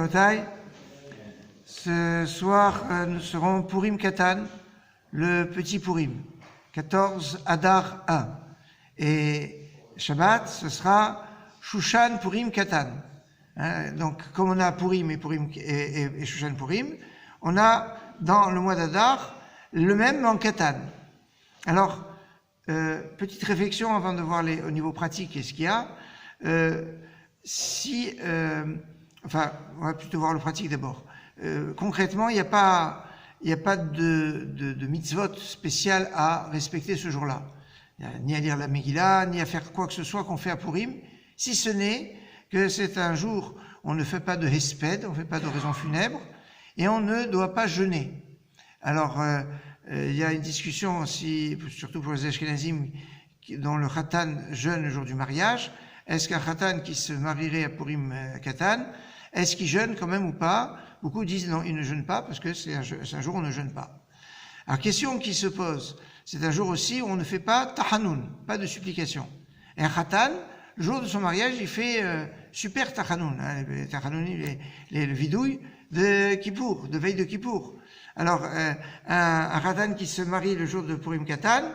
Rabotai, ce soir, nous serons Purim Katan, le petit Purim, 14 Adar 1. Et Shabbat, ce sera Shushan Purim Katan. Donc, comme on a Purim et Shushan Purim, on a dans le mois d'Adar le même en Katan. Alors, petite réflexion avant de voir au niveau pratique et ce qu'il y a. Enfin, on va plutôt voir le pratique d'abord. Concrètement, il n'y a pas de mitzvot spécial à respecter ce jour-là. Ni à lire la Megillah, ni à faire quoi que ce soit qu'on fait à Purim, si ce n'est que c'est un jour où on ne fait pas de hesped, on ne fait pas d'oraison funèbre, et on ne doit pas jeûner. Alors, il y a une discussion aussi, surtout pour les Ashkenazim, dont le Khatan jeûne le jour du mariage. Est-ce qu'un Khatan qui se marierait à Purim Katan, est-ce qu'il jeûne quand même ou pas? Beaucoup disent non, il ne jeûne pas parce que c'est un jour où on ne jeûne pas. Alors, question qui se pose, c'est un jour aussi où on ne fait pas Tachanoun, pas de supplication. Et un Khatan, le jour de son mariage, il fait super Tachanoun, Tachanoun, le vidouille de Kippour, de veille de Kippour. Alors, un Khatan qui se marie le jour de Purim Katan,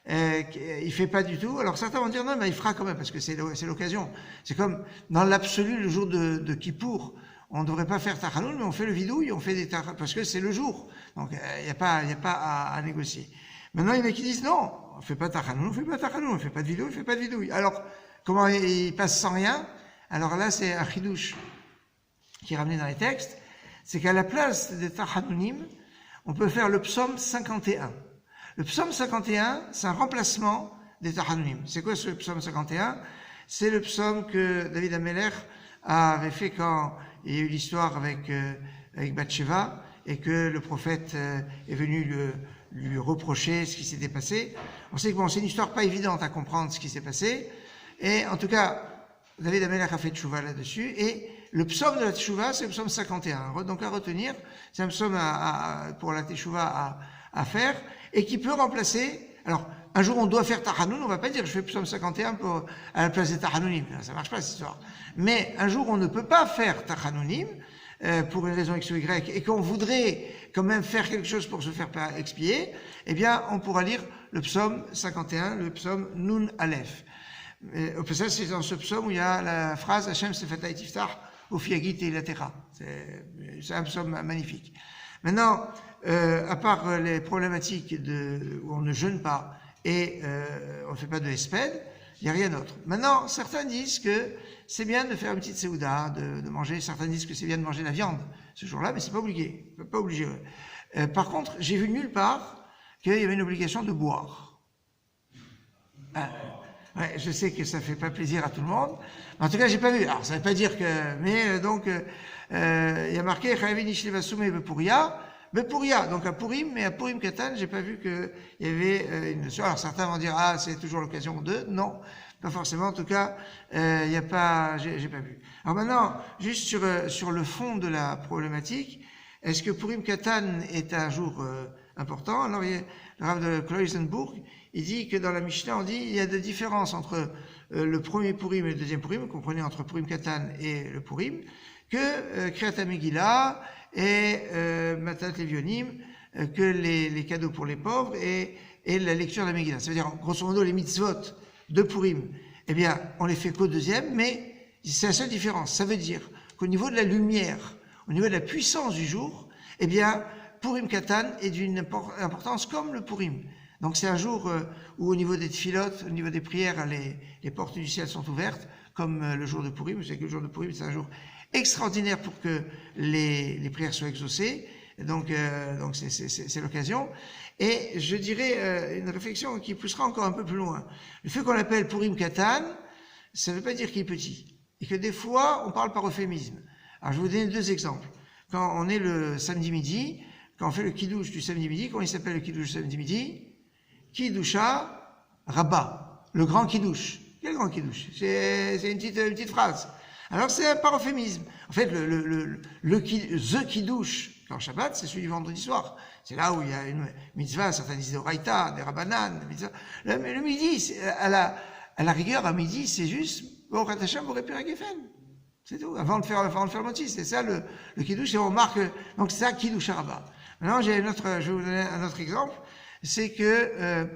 il fait pas du tout. Alors certains vont dire non, mais il fera quand même parce que c'est l'occasion. C'est comme dans l'absolu le jour de Kippour, on ne devrait pas faire Tachanoun, mais on fait le vidouille, on fait des parce que c'est le jour. Donc il y a pas à négocier. Maintenant il y en a qui disent non, on fait pas Tachanoun, on fait pas Tachanoun, on fait pas de vidouille, on fait pas de vidouille. Alors comment il passe sans rien? Alors là c'est un chidouche qui est ramené dans les textes, c'est qu'à la place des Tachanounim, on peut faire le psaume 51. Le psaume 51, c'est un remplacement des Tachanounim. C'est quoi ce psaume 51? C'est le psaume que David Ameler avait fait quand il y a eu l'histoire avec Bathsheba et que le prophète est venu lui reprocher ce qui s'était passé. On sait que bon, c'est une histoire pas évidente à comprendre ce qui s'est passé. Et en tout cas, David Ameler a fait tchouva là-dessus. Et le psaume de la tchouva, c'est le psaume 51. Donc à retenir, c'est un psaume pour la tchouva à faire et qui peut remplacer. Alors, un jour on doit faire Tachanoun, on va pas dire je fais psaume 51 à la place des Tachanounim, ça marche pas cette histoire. Mais un jour on ne peut pas faire Tachanounim pour une raison X ou Y et qu'on voudrait quand même faire quelque chose pour se faire expier, eh bien on pourra lire le psaume 51, le psaume Nun Aleph. Au passage, c'est dans ce psaume où il y a la phrase Hashem Sefatai Tiftach Ofiagit et Ilatera. C'est un psaume magnifique. Maintenant, à part les problématiques où on ne jeûne pas et on ne fait pas de hesped, il n'y a rien d'autre. Maintenant, certains disent que c'est bien de faire une petite séouda, de manger. Certains disent que c'est bien de manger la viande ce jour-là, mais c'est pas obligé. Pas obligé. Par contre, j'ai vu nulle part qu'il y avait une obligation de boire. Ouais, je sais que ça fait pas plaisir à tout le monde. En tout cas, j'ai pas vu. Alors, ça veut pas dire que, mais donc, il y a marqué Chayavi Nishlevasume Bepuria. Bepuria, donc à Purim, mais à Purim Katan, j'ai pas vu qu'il y avait une notion. Alors certains vont dire c'est toujours l'occasion de. Non, pas forcément. En tout cas, il y a pas, j'ai pas vu. Alors maintenant, juste sur le fond de la problématique, est-ce que Purim Katan est un jour important? Alors il y a le Rav de Kloisenburg, il dit que dans la Mishnah, on dit il y a des différences entre le premier Purim et le deuxième Purim, vous comprenez, entre Purim Katan et le Purim, que Kriyat Megillah et Matat Levionim, que les cadeaux pour les pauvres et la lecture de la Megillah. Ça veut dire, grosso modo, les mitzvot de Purim, eh bien, on les fait qu'au deuxième, mais c'est la seule différence. Ça veut dire qu'au niveau de la lumière, au niveau de la puissance du jour, eh bien, Purim Katan est d'une importance comme le Purim. Donc c'est un jour où au niveau des tfilotes, au niveau des prières, les portes du ciel sont ouvertes, comme le jour de Purim. Vous savez que le jour de Purim, c'est un jour extraordinaire pour que les prières soient exaucées. Donc c'est l'occasion. Et je dirais une réflexion qui poussera encore un peu plus loin. Le fait qu'on l'appelle Purim Katan, ça ne veut pas dire qu'il est petit. Et que des fois, on parle par euphémisme. Alors je vais vous donner deux exemples. Quand on est le samedi midi, quand on fait le kiddush du samedi midi, comment il s'appelle le kiddush du samedi midi? Kiddusha Rabba, le grand kiddush. Quel grand kiddush? C'est une petite phrase. Alors c'est par euphémisme. En fait, the kiddush, quand Shabbat, c'est celui du vendredi soir. C'est là où il y a une mitzvah, certains disent des oraïta, des rabbanan, le midi, à la rigueur, à midi, c'est juste, Baruch Hashem, Borei Pira Geffen. C'est tout. Avant de faire le motif, c'est ça le kiddush, et on marque, donc c'est ça kiddush Rabbah. Maintenant, je vais vous donner un autre exemple, c'est que,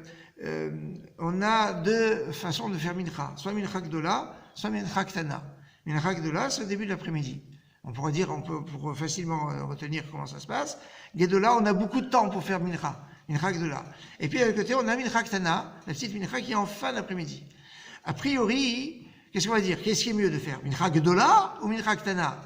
on a deux façons de faire mincha. Soit mincha gdola, soit mincha ktana. Mincha gdola, c'est au début de l'après-midi. On pourrait dire, pour facilement retenir comment ça se passe. Gdola, on a beaucoup de temps pour faire mincha. Mincha gdola. Et puis, à côté, on a mincha ktana, la petite mincha qui est en fin d'après-midi. A priori, qu'est-ce qu'on va dire? Qu'est-ce qui est mieux de faire? Mincha gdola ou mincha ktana?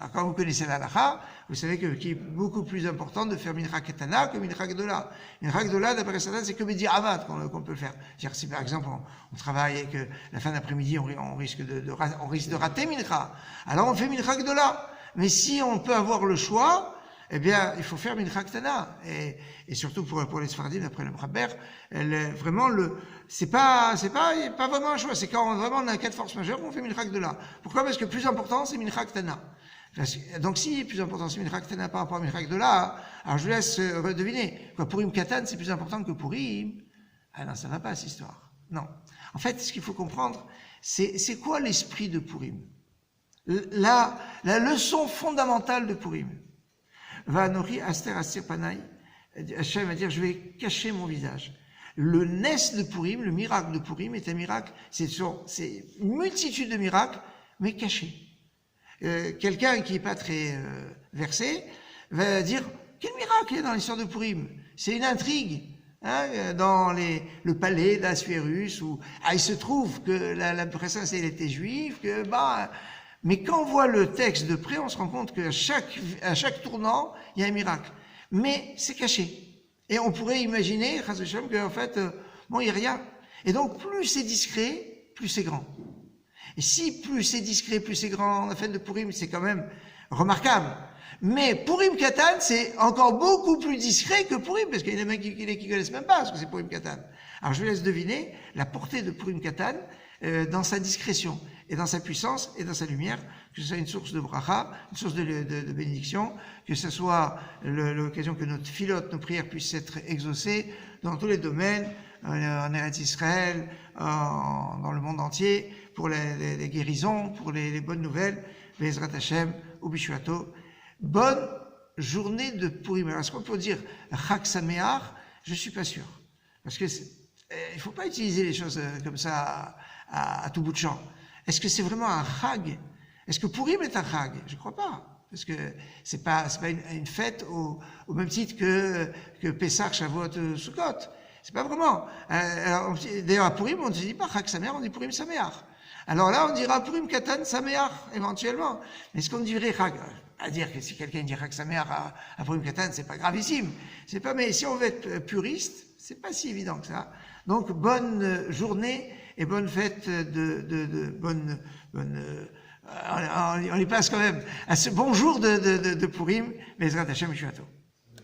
Alors, quand vous connaissez la halakha, vous savez qu'il est beaucoup plus important de faire mincha ktana que mincha gdola. Mincha gdola, d'après Satan, c'est que b'di'avad qu'on peut le faire. C'est-à-dire, si par exemple, on travaille et que la fin d'après-midi, on risque de rater mincha, alors on fait mincha gdola. Mais si on peut avoir le choix, eh bien, il faut faire mincha ktana. Et surtout pour les Sfaradim, d'après le Braber, vraiment c'est pas vraiment un choix. C'est quand vraiment on a un cas de force majeure, on fait mincha gdola. Pourquoi? Parce que le plus important, c'est mincha ktana. Donc si plus important c'est mincha ktana par rapport à mincha gdola, alors je vous laisse redeviner. Purim katan, c'est plus important que Purim. Ah non, ça va pas, cette histoire. Non. En fait, ce qu'il faut comprendre, c'est quoi l'esprit de Purim? La leçon fondamentale de Purim. Va nori aster astir panai. Hachem va dire, je vais cacher mon visage. Le nes de Purim, le miracle de Purim est un miracle, c'est une multitude de miracles, mais cachés. Quelqu'un qui n'est pas très versé va dire, quel miracle il y a dans l'histoire de Purim? C'est une intrigue. Dans le palais d'Assuérus, où il se trouve que la princesse elle était juive, mais quand on voit le texte de près, on se rend compte qu'à chaque tournant, il y a un miracle. Mais c'est caché. Et on pourrait imaginer, qu'en fait, il n'y a rien. Et donc, plus c'est discret, plus c'est grand. Et si plus c'est discret, plus c'est grand, la fête de Purim, c'est quand même remarquable. Mais Purim Katan, c'est encore beaucoup plus discret que Purim, parce qu'il y en a qui ne connaissent même pas ce que c'est Purim Katan. Alors je vous laisse deviner la portée de Purim Katan dans sa discrétion, et dans sa puissance, et dans sa lumière, que ce soit une source de bracha, une source de bénédiction, que ce soit l'occasion que notre filote, nos prières puissent être exaucées dans tous les domaines, en Eretz Israël, dans le monde entier, pour les guérisons, pour les bonnes nouvelles, Be'ezrat Hashem, Ubishuato. Bonne journée de Purim. Alors, est-ce qu'on peut dire Chag Sameach? Je suis pas sûr. Parce que il faut pas utiliser les choses comme ça à tout bout de champ. Est-ce que c'est vraiment un Chag? Est-ce que Purim est un Chag? Je crois pas. Parce que c'est pas une fête au même titre que Pessah, Shavuot, Sukkot. C'est pas vraiment. D'ailleurs, à Purim, on ne dit pas Chag Sameach, on dit Purim Sameach. Alors là, on dira Purim Katan Sameach, éventuellement. Mais est-ce qu'on dirait Chag? À dire que si quelqu'un dit Chag Sameach à Purim Katan, c'est pas gravissime. C'est pas, mais si on veut être puriste, c'est pas si évident que ça. Donc, bonne journée et bonne fête on y passe quand même à ce bon jour de Purim, Be'ezrat Hashem Yeshuato.